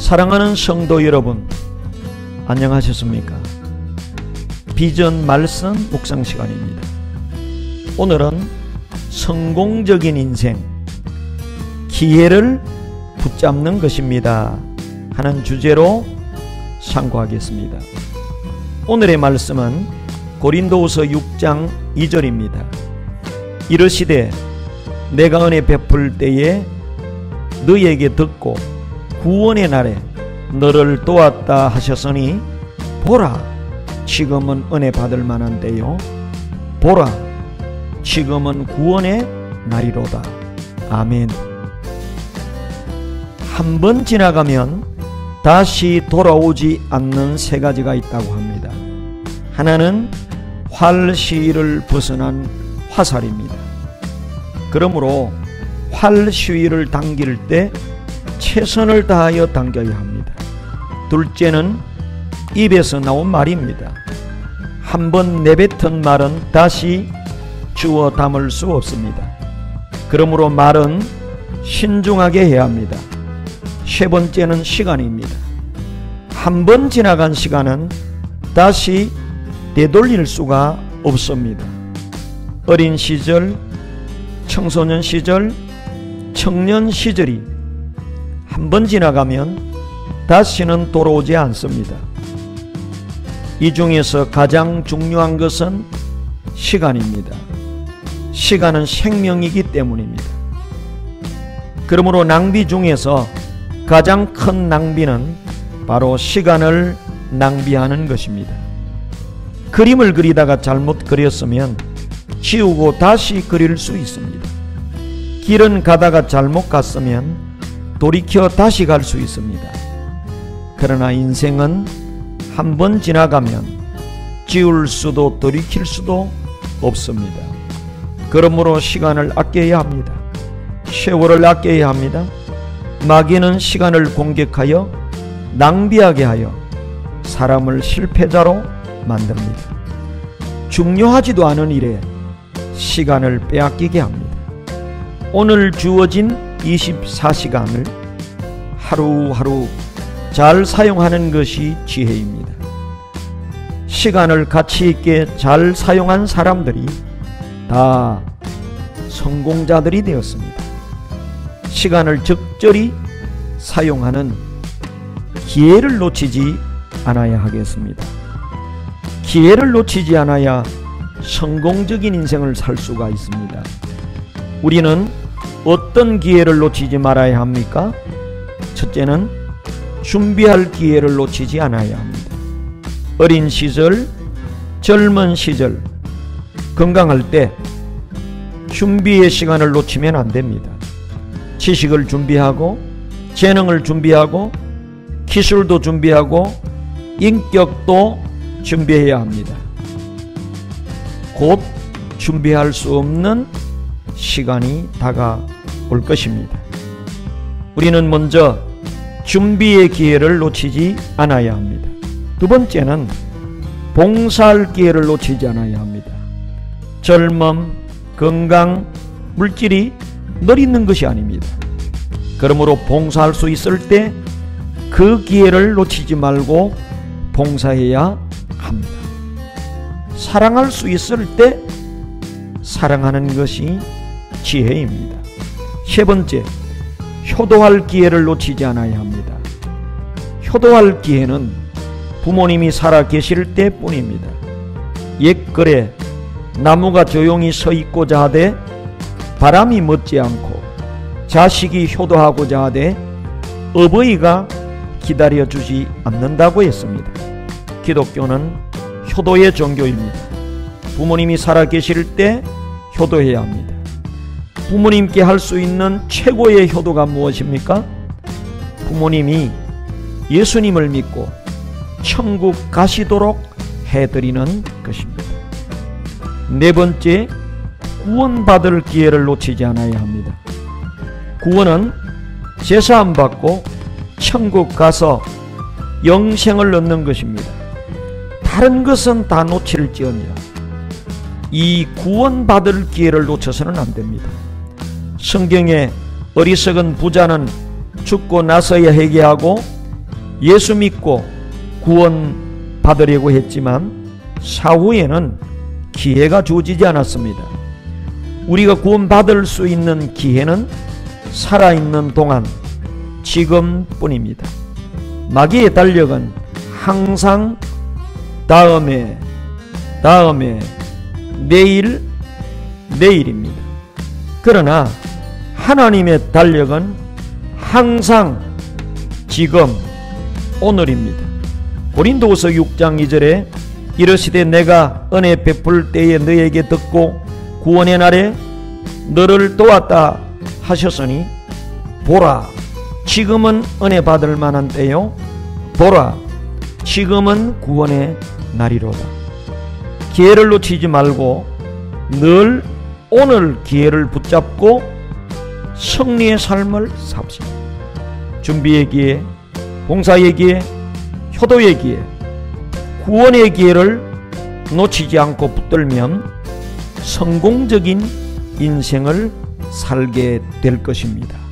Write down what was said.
사랑하는 성도 여러분, 안녕하셨습니까? 비전 말씀 묵상 시간입니다. 오늘은 성공적인 인생, 기회를 붙잡는 것입니다 하는 주제로 상고하겠습니다. 오늘의 말씀은 고린도후서 6장 2절입니다. 이르시되 내가 은혜 베풀 때에 너희에게 듣고 구원의 날에 너를 도왔다 하셨으니 보라, 지금은 은혜 받을 만한 때요, 보라, 지금은 구원의 날이로다. 아멘. 한 번 지나가면 다시 돌아오지 않는 세 가지가 있다고 합니다. 하나는 활 시위를 벗어난 화살입니다. 그러므로 활 시위를 당길 때 최선을 다하여 당겨야 합니다. 둘째는 입에서 나온 말입니다. 한번 내뱉은 말은 다시 주워 담을 수 없습니다. 그러므로 말은 신중하게 해야 합니다. 세 번째는 시간입니다. 한 번 지나간 시간은 다시 되돌릴 수가 없습니다. 어린 시절, 청소년 시절, 청년 시절이 한 번 지나가면 다시는 돌아오지 않습니다. 이 중에서 가장 중요한 것은 시간입니다. 시간은 생명이기 때문입니다. 그러므로 낭비 중에서 가장 큰 낭비는 바로 시간을 낭비하는 것입니다. 그림을 그리다가 잘못 그렸으면 지우고 다시 그릴 수 있습니다. 길은 가다가 잘못 갔으면 돌이켜 다시 갈 수 있습니다. 그러나 인생은 한 번 지나가면 지울 수도 돌이킬 수도 없습니다. 그러므로 시간을 아껴야 합니다. 세월을 아껴야 합니다. 마귀는 시간을 공격하여 낭비하게 하여 사람을 실패자로 만듭니다. 중요하지도 않은 일에 시간을 빼앗기게 합니다. 오늘 주어진 24시간을 하루하루 잘 사용하는 것이 지혜입니다. 시간을 가치 있게 잘 사용한 사람들이 다 성공자들이 되었습니다. 시간을 적절히 사용하는 기회를 놓치지 않아야 하겠습니다. 기회를 놓치지 않아야 성공적인 인생을 살 수가 있습니다. 우리는 어떤 기회를 놓치지 말아야 합니까? 첫째는 준비할 기회를 놓치지 않아야 합니다. 어린 시절, 젊은 시절, 건강할 때 준비의 시간을 놓치면 안 됩니다. 지식을 준비하고, 재능을 준비하고, 기술도 준비하고, 인격도 준비해야 합니다. 곧 준비할 수 없는 시간이 다가올 것입니다. 우리는 먼저 준비의 기회를 놓치지 않아야 합니다. 두 번째는 봉사할 기회를 놓치지 않아야 합니다. 젊음, 건강, 물질이 늘 있는 것이 아닙니다. 그러므로 봉사할 수 있을 때 그 기회를 놓치지 말고 봉사해야 합니다. 사랑할 수 있을 때 사랑하는 것이 지혜입니다. 세 번째, 효도할 기회를 놓치지 않아야 합니다. 효도할 기회는 부모님이 살아 계실 때뿐입니다. 옛글에 나무가 조용히 서 있고자 하되 바람이 멎지 않고 자식이 효도하고자 하되 어버이가 기다려주지 않는다고 했습니다. 기독교는 효도의 종교입니다. 부모님이 살아 계실 때 효도해야 합니다. 부모님께 할 수 있는 최고의 효도가 무엇입니까? 부모님이 예수님을 믿고 천국 가시도록 해드리는 것입니다. 네 번째, 구원받을 기회를 놓치지 않아야 합니다. 구원은 제사함 받고 천국 가서 영생을 얻는 것입니다. 다른 것은 다 놓칠지언정 이 구원받을 기회를 놓쳐서는 안 됩니다. 성경에 어리석은 부자는 죽고 나서야 회개하고 예수 믿고 구원 받으려고 했지만 사후에는 기회가 주어지지 않았습니다. 우리가 구원 받을 수 있는 기회는 살아있는 동안 지금뿐입니다. 마귀의 달력은 항상 다음에 내일입니다. 그러나 하나님의 달력은 항상 지금 오늘입니다. 고린도후서 6장 2절에 이르시되 내가 은혜 베풀 때에 너에게 듣고 구원의 날에 너를 도왔다 하셨으니 보라 지금은 은혜 받을 만한 때요 보라 지금은 구원의 날이로다. 기회를 놓치지 말고 늘 오늘 기회를 붙잡고 승리의 삶을 삽시다. 준비의 기회, 봉사의 기회, 효도의 기회, 구원의 기회를 놓치지 않고 붙들면 성공적인 인생을 살게 될 것입니다.